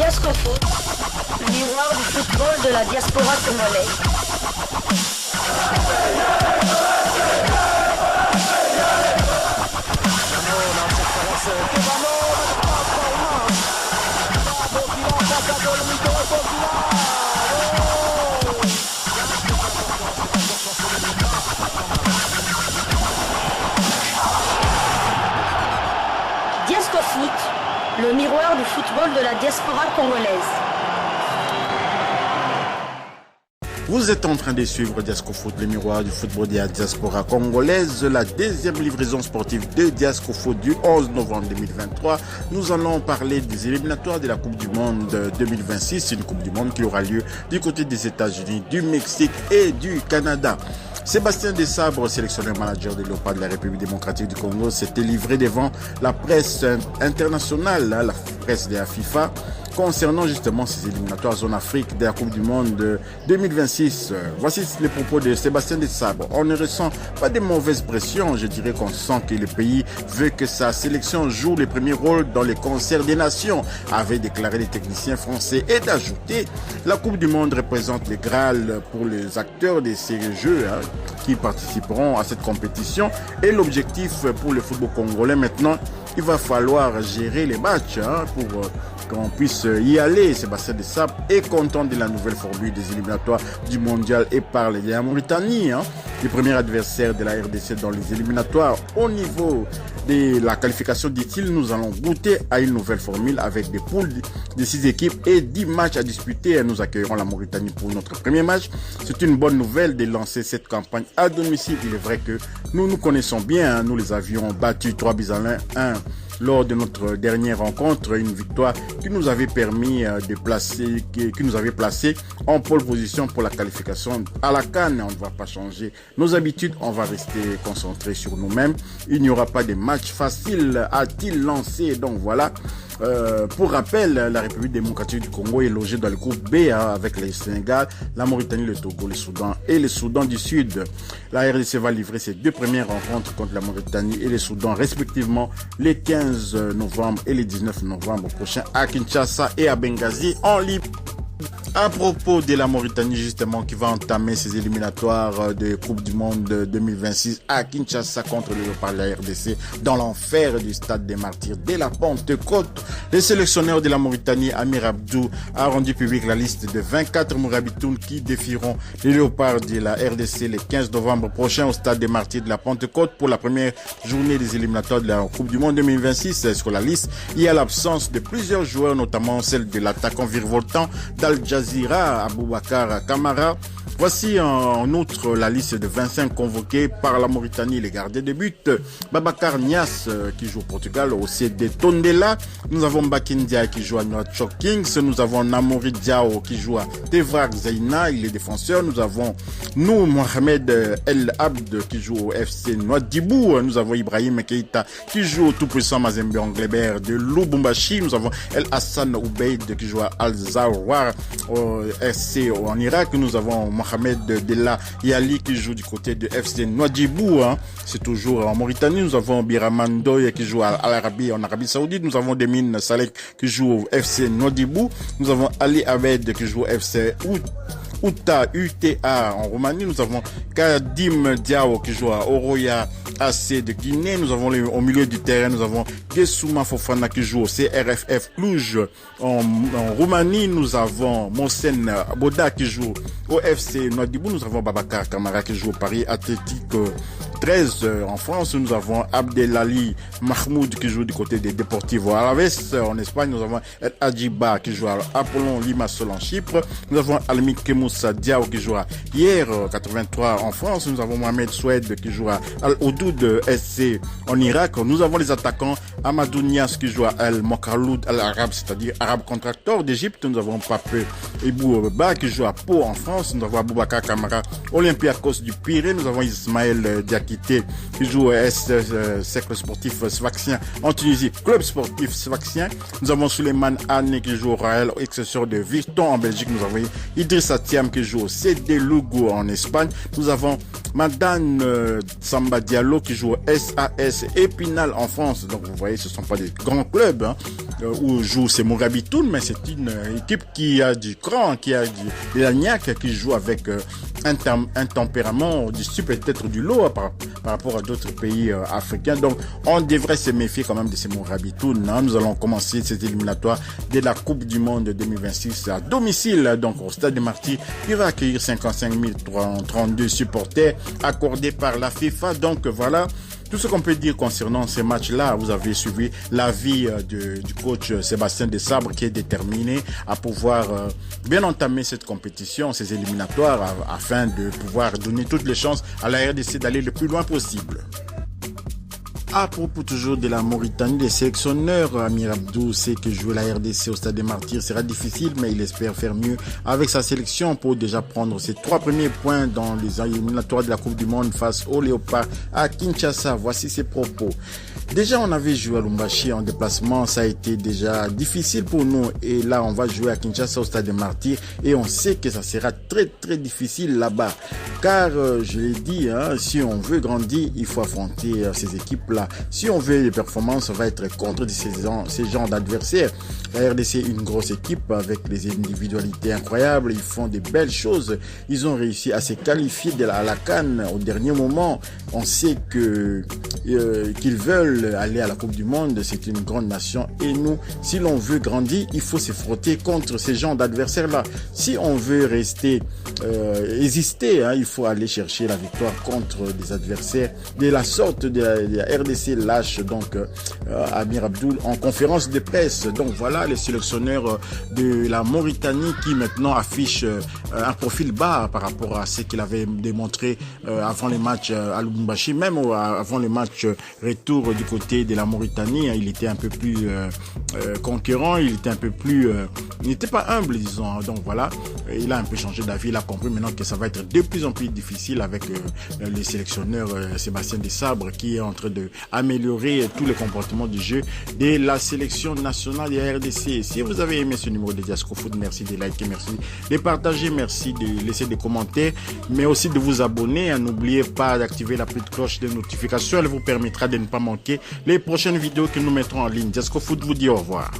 Diasco Foot, le miroir du football de la diaspora congolaise. Diasco Foot, le miroir du football de la diaspora congolaise. Vous êtes en train de suivre Diasco Foot, le miroir du football de la diaspora congolaise, la deuxième livraison sportive de Diasco Foot du 11 novembre 2023. Nous allons parler des éliminatoires de la Coupe du Monde 2026, une Coupe du Monde qui aura lieu du côté des États-Unis, du Mexique et du Canada. Sébastien Desabre, sélectionneur manager des Léopards de la République démocratique du Congo, s'était livré devant la presse internationale, la presse de la FIFA, concernant justement ces éliminatoires zone Afrique de la Coupe du Monde 2026. Voici les propos de Sébastien Desabre. On ne ressent pas de mauvaises pressions. Je dirais qu'on sent que le pays veut que sa sélection joue le premier rôle dans les concerts des nations, avaient déclaré les techniciens français, et d'ajouter la Coupe du Monde représente le Graal pour les acteurs de ces jeux qui participeront à cette compétition. Et l'objectif pour le football congolais maintenant, il va falloir gérer les matchs pour qu'on puisse y aller. Sébastien Desabre est content de la nouvelle formule des éliminatoires du mondial et parle de la Mauritanie, le premier adversaire de la RDC dans les éliminatoires. Au niveau de la qualification, dit-il, nous allons goûter à une nouvelle formule avec des poules de 6 équipes et 10 matchs à disputer. Nous accueillerons la Mauritanie pour notre premier match. C'est une bonne nouvelle de lancer cette campagne à domicile. Il est vrai que nous connaissons bien, nous les avions battus 3-1 lors de notre dernière rencontre, une victoire qui nous avait permis de placer, qui nous avait placé en pole position pour la qualification à la CAN. On ne va pas changer nos habitudes, on va rester concentré sur nous-mêmes. Il n'y aura pas de match facile, a-t-il lancé. Donc voilà. Pour rappel, la République démocratique du Congo est logée dans le groupe B avec le Sénégal, la Mauritanie, le Togo, le Soudan et le Soudan du Sud. La RDC va livrer ses deux premières rencontres contre la Mauritanie et le Soudan respectivement les 15 novembre et les 19 novembre prochains à Kinshasa et à Benghazi en Libye. À propos de la Mauritanie justement qui va entamer ses éliminatoires de Coupe du Monde 2026 à Kinshasa contre le Léopard de la RDC dans l'enfer du stade des Martyrs de la Pentecôte. Le sélectionneur de la Mauritanie, Amir Abdou, a rendu public la liste de 24 Mourabitoun qui défieront les Léopards de la RDC le 15 novembre prochain au stade des Martyrs de la Pentecôte pour la première journée des éliminatoires de la Coupe du Monde 2026. Sur la liste, il y a l'absence de plusieurs joueurs, notamment celle de l'attaquant virevoltant d'Al Jazeera, Aboubakar Kamara. Voici en outre la liste de 25 convoqués par la Mauritanie, les gardiens de but. Babacar Nias qui joue au Portugal au CD Tondela. Nous avons Bakindia qui joue à Nouakchott Kings. Nous avons Namori Diao qui joue à Tevrak Zaina, il est défenseur. Nous avons Mohamed El Abd qui joue au FC Nouadhibou. Nous avons Ibrahim Keita qui joue au tout-puissant Mazembe Anglebert de Lubumbashi. Nous avons El Hassan Oubeid qui joue à Al Zawar au FC en Irak. Nous avons Mohamed Della Yali qui joue du côté de FC Nouadhibou, c'est toujours en Mauritanie. Nous avons Biraman Doye qui joue à l'Arabie en Arabie Saoudite. Nous avons Demin Salek qui joue au FC Nouadhibou. Nous avons Ali Abed qui joue au FC UTA en Roumanie. Nous avons Kadim Diao qui joue à Oroya AC de Guinée. Nous avons au milieu du terrain, nous avons Gessouma Fofana qui joue au CRFF Cluj en Roumanie. Nous avons Mohsen Boda qui joue au FC Nouadhibou. Nous avons Babacar Kamara qui joue au Paris Athletic 13 en France. Nous avons Abdelali Mahmoud qui joue du côté des Deportivo Alaves en Espagne. Nous avons El Adjiba qui joue à Apollon Limassol en Chypre. Nous avons Almi Kemoussa Diao qui joue à Hier 83 en France. Nous avons Mohamed Soued qui joue à Al-Oudoud SC en Irak. Nous avons les attaquants Amadou Nias qui joue à Al Mokaloud Al-Arab, c'est-à-dire Arabe Contractor d'Égypte. Nous avons Pape Ibou Ba qui joue à Pau en France. Nous avons Aboubakar Kamara Olympiakos du Pirée. Nous avons Ismaël Diakité qui joue au Cercle Sportif Sfaxien en Tunisie, Club Sportif Sfaxien. Nous avons Suleiman Anne qui joue au Raël Excelsior de Virton en Belgique. Nous avons Idrissa Thiam qui joue au CD Lugo en Espagne. Nous avons Madane Samba Diallo qui joue au SAS Épinal en France. Donc vous voyez, ce ne sont pas des grands clubs. où joue c'est Mogabitoun, mais c'est une équipe qui a du cran, qui a de la niaque, qui joue avec un tempérament au-dessus peut-être du lot par rapport à d'autres pays africains. Donc on devrait se méfier quand même de ces Mogabitoun. Hein. Nous allons commencer cette éliminatoire de la Coupe du Monde 2026 à domicile, donc au Stade des Martyrs, qui va accueillir 55 032 supporters accordés par la FIFA. Donc voilà tout ce qu'on peut dire concernant ces matchs-là. Vous avez suivi l'avis du coach Sébastien Desabre, qui est déterminé à pouvoir bien entamer cette compétition, ces éliminatoires, afin de pouvoir donner toutes les chances à la RDC d'aller le plus loin possible. À propos toujours de la Mauritanie, les sélectionneurs, Amir Abdou sait que jouer la RDC au Stade des Martyrs sera difficile, mais il espère faire mieux avec sa sélection pour déjà prendre ses 3 premiers points dans les éliminatoires de la Coupe du Monde face aux Léopards à Kinshasa. Voici ses propos. Déjà, on avait joué à Lubumbashi en déplacement, ça a été déjà difficile pour nous. Et là, on va jouer à Kinshasa au Stade des Martyrs et on sait que ça sera très très difficile là-bas. Car, je l'ai dit, hein, si on veut grandir, il faut affronter ces équipes-là. Si on veut les performances, on va être contre ces genres d'adversaires. La RDC est une grosse équipe avec des individualités incroyables. Ils font des belles choses. Ils ont réussi à se qualifier à la CAN au dernier moment. On sait qu'ils veulent aller à la Coupe du Monde. C'est une grande nation. Et nous, si l'on veut grandir, il faut se frotter contre ces genres d'adversaires-là. Si on veut rester, exister, hein, il faut aller chercher la victoire contre des adversaires de la sorte de la RDC lâche donc Amir Abdou en conférence de presse. Donc voilà les sélectionneurs de la Mauritanie qui maintenant affichent un profil bas par rapport à ce qu'il avait démontré avant les matchs à Lubumbashi, même avant le match retour du côté de la Mauritanie. Il était un peu plus conquérant, il était un peu plus, il n'était pas humble, disons. Donc voilà, il a un peu changé d'avis, il a compris maintenant que ça va être de plus en plus difficile avec les sélectionneurs Sébastien Desabre qui est en train de améliorer tous les comportements du jeu de la sélection nationale de la RDC. Si vous avez aimé ce numéro de Diasco Foot, merci de liker, merci de partager, merci de laisser des commentaires, mais aussi de vous abonner. N'oubliez pas d'activer la petite cloche de notification, elle vous permettra de ne pas manquer les prochaines vidéos que nous mettrons en ligne. Diasco Foot vous dit au revoir.